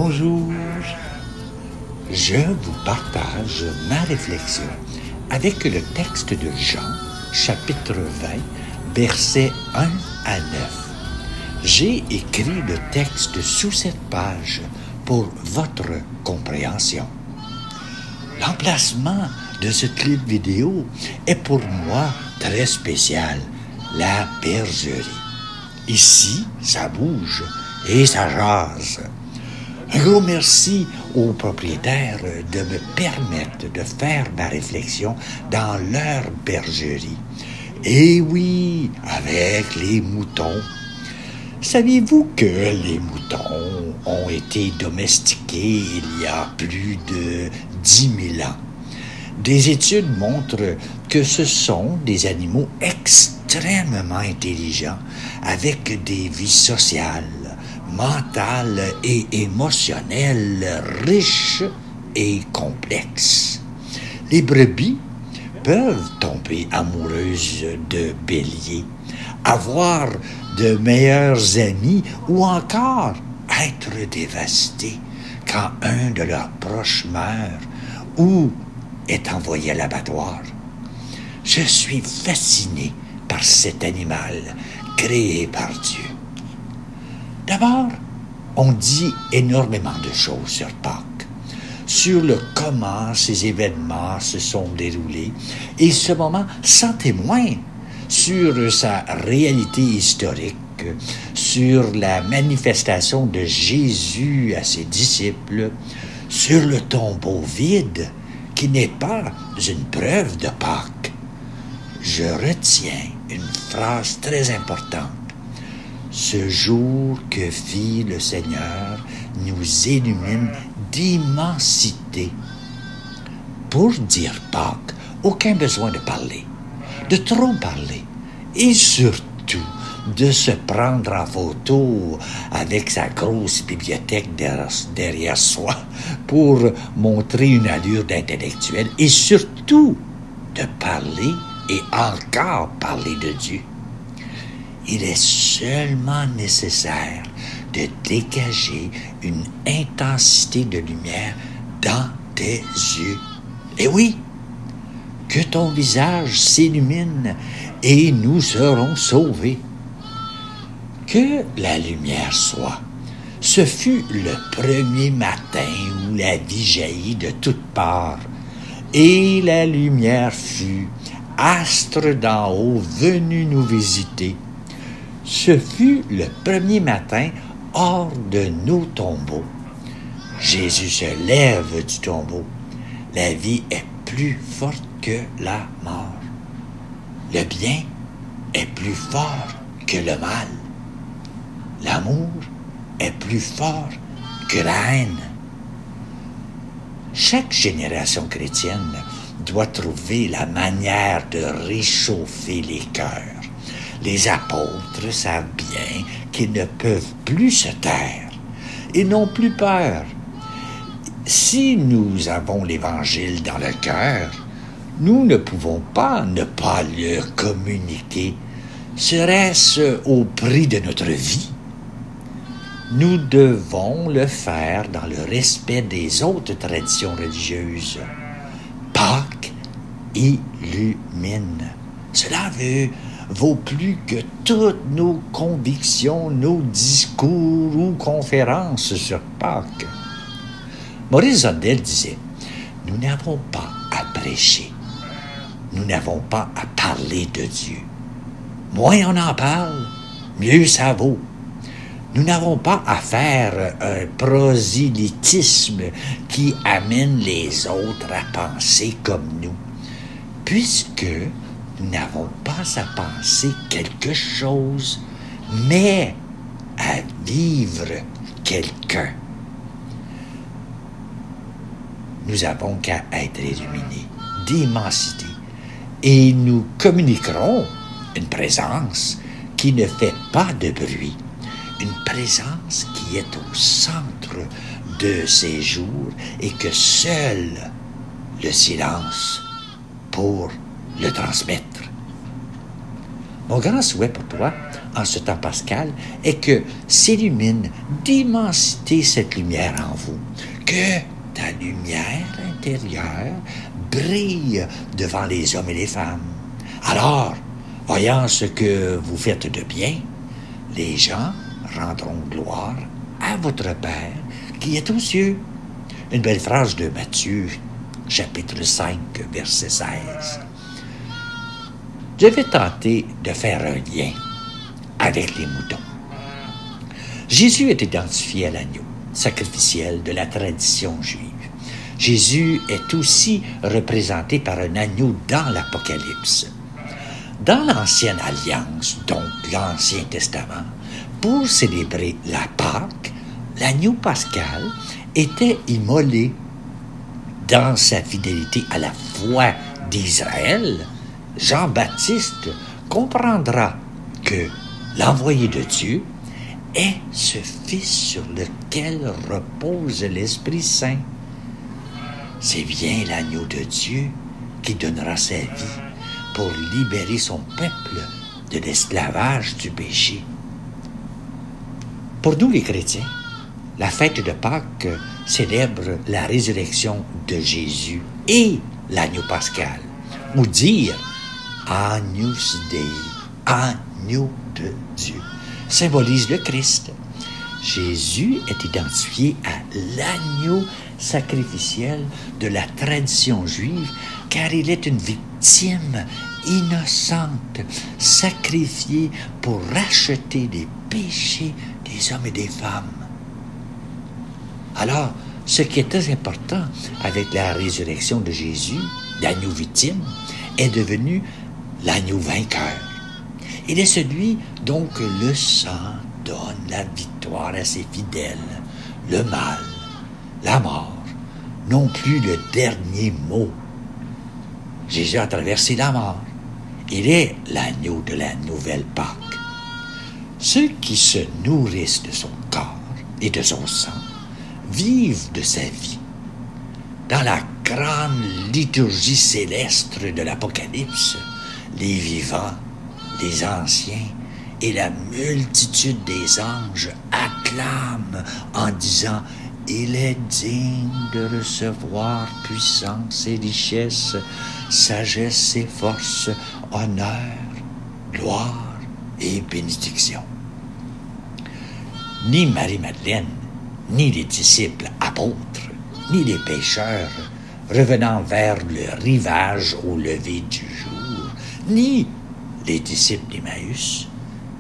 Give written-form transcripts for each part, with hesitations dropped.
Bonjour, je vous partage ma réflexion avec le texte de Jean, chapitre 20, versets 1 à 9. J'ai écrit le texte sous cette page pour votre compréhension. L'emplacement de ce clip vidéo est pour moi très spécial, la bergerie. Ici, ça bouge et ça jase. Un gros merci aux propriétaires de me permettre de faire ma réflexion dans leur bergerie. Et oui, avec les moutons. Saviez-vous que les moutons ont été domestiqués il y a plus de 10 000 ans? Des études montrent que ce sont des animaux extrêmement intelligents avec des vies sociales, mentales et émotionnelles riches et complexes. Les brebis peuvent tomber amoureuses de béliers, avoir de meilleurs amis ou encore être dévastées quand un de leurs proches meurt ou est envoyé à l'abattoir. Je suis fasciné par cet animal créé par Dieu. D'abord, on dit énormément de choses sur Pâques, sur le comment ces événements se sont déroulés et ce moment sans témoin, sur sa réalité historique, sur la manifestation de Jésus à ses disciples, sur le tombeau vide qui n'est pas une preuve de Pâques. Je retiens une phrase très importante. Ce jour que fit le Seigneur nous illumine d'immensité. Pour dire Pâques, aucun besoin de parler, de trop parler, et surtout de se prendre en photo avec sa grosse bibliothèque derrière soi pour montrer une allure d'intellectuel, et surtout de parler et encore parler de Dieu. Il est seulement nécessaire de dégager une intensité de lumière dans tes yeux. Et oui, que ton visage s'illumine et nous serons sauvés. Que la lumière soit. Ce fut le premier matin où la vie jaillit de toutes parts, et la lumière fut astre d'en haut venu nous visiter. Ce fut le premier matin hors de nos tombeaux. Jésus se lève du tombeau. La vie est plus forte que la mort. Le bien est plus fort que le mal. L'amour est plus fort que la haine. Chaque génération chrétienne doit trouver la manière de réchauffer les cœurs. Les apôtres savent bien qu'ils ne peuvent plus se taire. Ils n'ont plus peur. Si nous avons l'Évangile dans le cœur, nous ne pouvons pas ne pas le communiquer. Serait-ce au prix de notre vie? Nous devons le faire dans le respect des autres traditions religieuses. Pâques illumine. Cela vaut plus que toutes nos convictions, nos discours ou conférences sur Pâques. Maurice Zondel disait, « Nous n'avons pas à prêcher. Nous n'avons pas à parler de Dieu. Moins on en parle, mieux ça vaut. Nous n'avons pas à faire un prosélytisme qui amène les autres à penser comme nous, puisque nous n'avons pas à penser quelque chose, mais à vivre quelqu'un. Nous avons qu'à être illuminés d'immensité et nous communiquerons une présence qui ne fait pas de bruit, une présence qui est au centre de ces jours et que seul le silence pour le transmettre. Mon grand souhait pour toi, en ce temps pascal est que s'illumine d'immensité cette lumière en vous, que ta lumière intérieure brille devant les hommes et les femmes. Alors, voyant ce que vous faites de bien, les gens rendront gloire à votre Père qui est aux cieux. Une belle phrase de Matthieu, chapitre 5, verset 16. Je vais tenter de faire un lien avec les moutons. Jésus est identifié à l'agneau sacrificiel de la tradition juive. Jésus est aussi représenté par un agneau dans l'Apocalypse. Dans l'Ancienne Alliance, donc l'Ancien Testament, pour célébrer la Pâque, l'agneau pascal était immolé. Dans sa fidélité à la foi d'Israël, Jean-Baptiste comprendra que l'envoyé de Dieu est ce Fils sur lequel repose l'Esprit Saint. C'est bien l'agneau de Dieu qui donnera sa vie pour libérer son peuple de l'esclavage du péché. Pour nous les chrétiens, la fête de Pâques célèbre la résurrection de Jésus et l'agneau pascal, ou dire Agnus Dei, agneau de Dieu, symbolise le Christ. Jésus est identifié à l'agneau sacrificiel de la tradition juive, car il est une victime innocente, sacrifiée pour racheter les péchés des hommes et des femmes. Alors, ce qui est très important avec la résurrection de Jésus, l'agneau victime, est devenu l'agneau vainqueur. Il est celui dont le sang donne la victoire à ses fidèles. Le mal, la mort, n'ont plus le dernier mot. Jésus a traversé la mort. Il est l'agneau de la nouvelle Pâque. Ceux qui se nourrissent de son corps et de son sang vivent de sa vie. Dans la grande liturgie céleste de l'Apocalypse, les vivants, les anciens et la multitude des anges acclament en disant « Il est digne de recevoir puissance et richesse, sagesse et force, honneur, gloire et bénédiction. » Ni Marie-Madeleine, ni les disciples apôtres, ni les pécheurs revenant vers le rivage au lever du jour, ni les disciples d'Emmaüs,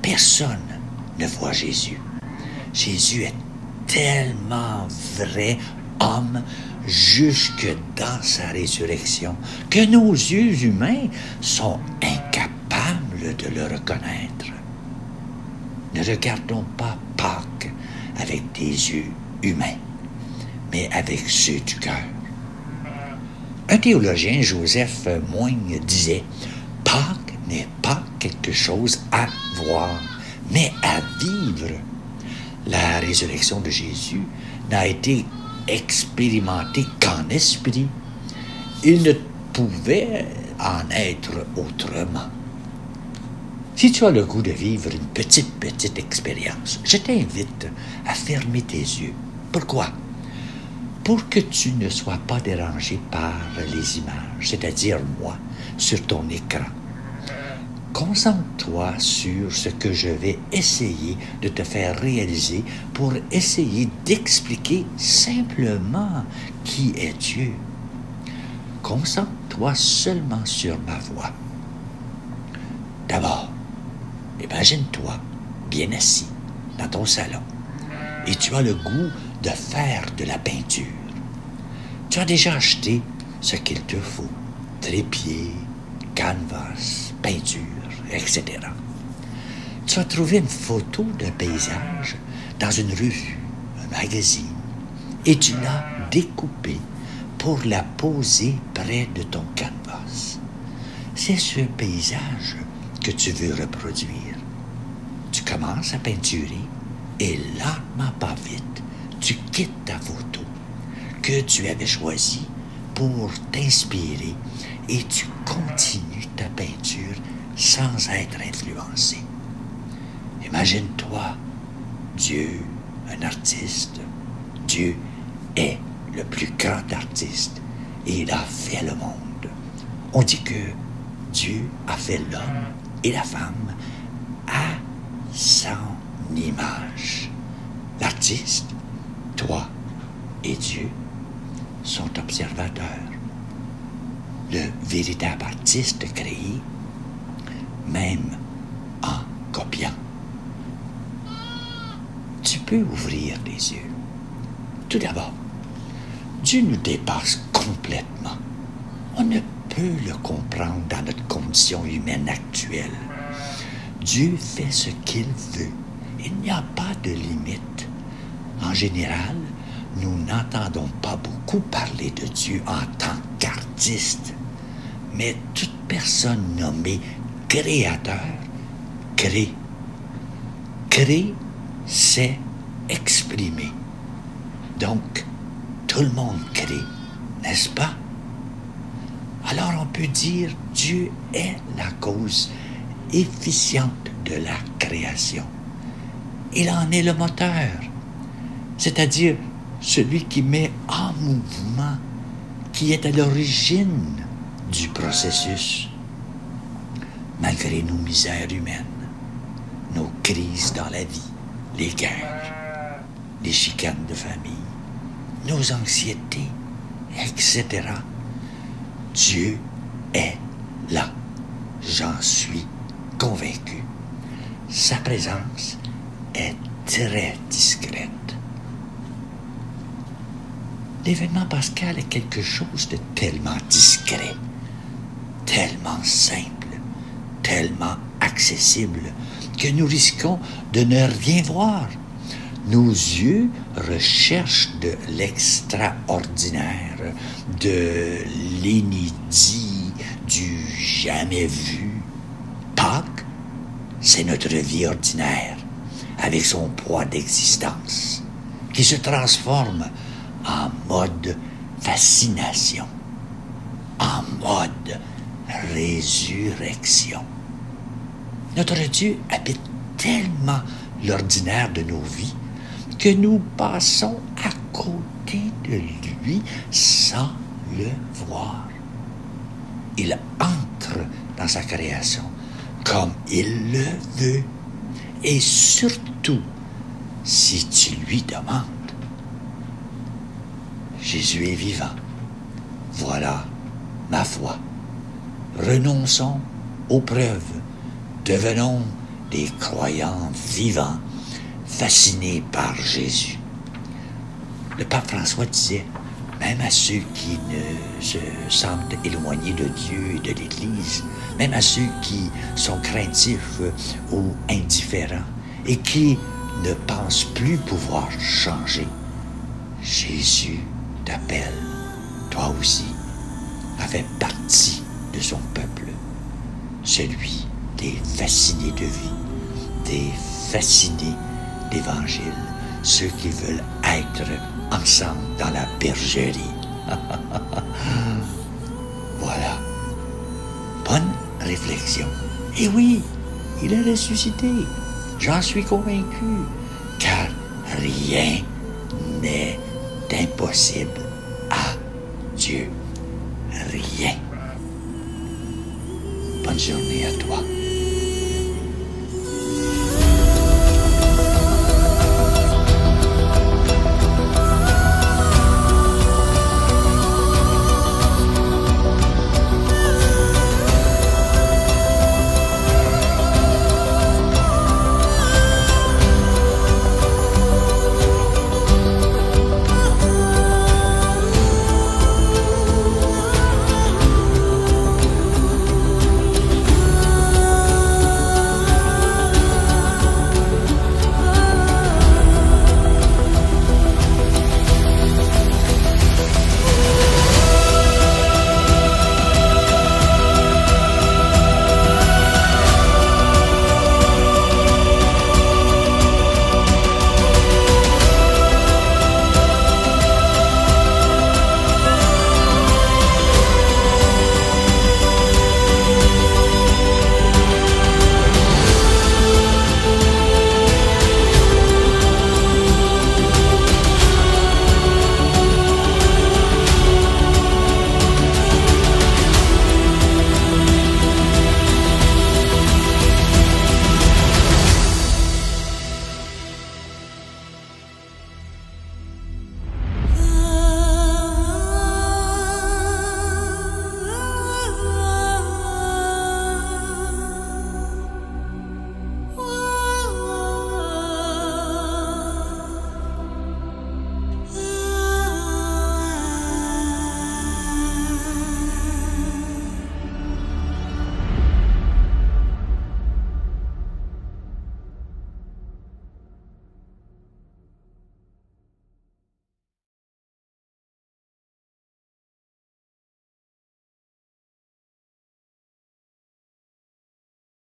personne ne voit Jésus. Jésus est tellement vrai homme jusque dans sa résurrection que nos yeux humains sont incapables de le reconnaître. Ne regardons pas Pâques avec des yeux humains, mais avec ceux du cœur. Un théologien, Joseph Moyne, disait « Pâques n'est pas quelque chose à voir, mais à vivre. » La résurrection de Jésus n'a été expérimentée qu'en esprit. Il ne pouvait en être autrement. Si tu as le goût de vivre une petite expérience, je t'invite à fermer tes yeux. Pourquoi? Pour que tu ne sois pas dérangé par les images, c'est-à-dire moi, sur ton écran. Concentre-toi sur ce que je vais essayer de te faire réaliser pour essayer d'expliquer simplement qui est Dieu. Concentre-toi seulement sur ma voix. D'abord, imagine-toi bien assis dans ton salon et tu as le goût de faire de la peinture. Tu as déjà acheté ce qu'il te faut, trépied, canvas, peinture, etc. Tu as trouvé une photo d'un paysage dans une revue, un magazine, et tu l'as découpée pour la poser près de ton canvas. C'est ce paysage que tu veux reproduire. Tu commences à peinturer et lentement, pas vite, tu quittes ta photo que tu avais choisie pour t'inspirer et tu continues ta peinture sans être influencé. Imagine-toi, Dieu, un artiste. Dieu est le plus grand artiste et il a fait le monde. On dit que Dieu a fait l'homme et la femme à son image. L'artiste, toi et Dieu, sont observateurs. Le véritable artiste crée, même en copiant. Tu peux ouvrir les yeux. Tout d'abord, Dieu nous dépasse complètement. On ne peut le comprendre dans notre condition humaine actuelle. Dieu fait ce qu'il veut. Il n'y a pas de limite. En général, nous n'entendons pas beaucoup parler de Dieu en tant qu'artiste. Mais toute personne nommée créateur crée. Crée, c'est exprimer. Donc, tout le monde crée, n'est-ce pas? Alors on peut dire Dieu est la cause efficiente de la création. Il en est le moteur, c'est-à-dire celui qui met en mouvement, qui est à l'origine du processus. Malgré nos misères humaines, nos crises dans la vie, les guerres, les chicanes de famille, nos anxiétés, etc. Dieu est là. J'en suis convaincu. Sa présence est très discrète. L'événement pascal est quelque chose de tellement discret, tellement simple, tellement accessible, que nous risquons de ne rien voir. Nos yeux recherchent de l'extraordinaire, de l'inédit, du jamais vu. Pâques, c'est notre vie ordinaire, avec son poids d'existence, qui se transforme en mode fascination, en mode résurrection. Notre Dieu habite tellement l'ordinaire de nos vies que nous passons à côté de lui sans le voir. Il entre dans sa création comme il le veut, et surtout si tu lui demandes. Jésus est vivant. Voilà ma foi. Renonçons aux preuves. Devenons des croyants vivants, fascinés par Jésus. Le pape François disait, même à ceux qui ne se sentent éloignés de Dieu et de l'Église, même à ceux qui sont craintifs ou indifférents et qui ne pensent plus pouvoir changer, Jésus t'appelle, toi aussi, à faire partie de son peuple, celui des fascinés de vie, des fascinés d'Évangile, ceux qui veulent être ensemble dans la bergerie. Voilà. Bonne réflexion. Et oui, il est ressuscité. J'en suis convaincu, car rien n'est impossible à Dieu. Rien. Bonne journée à toi.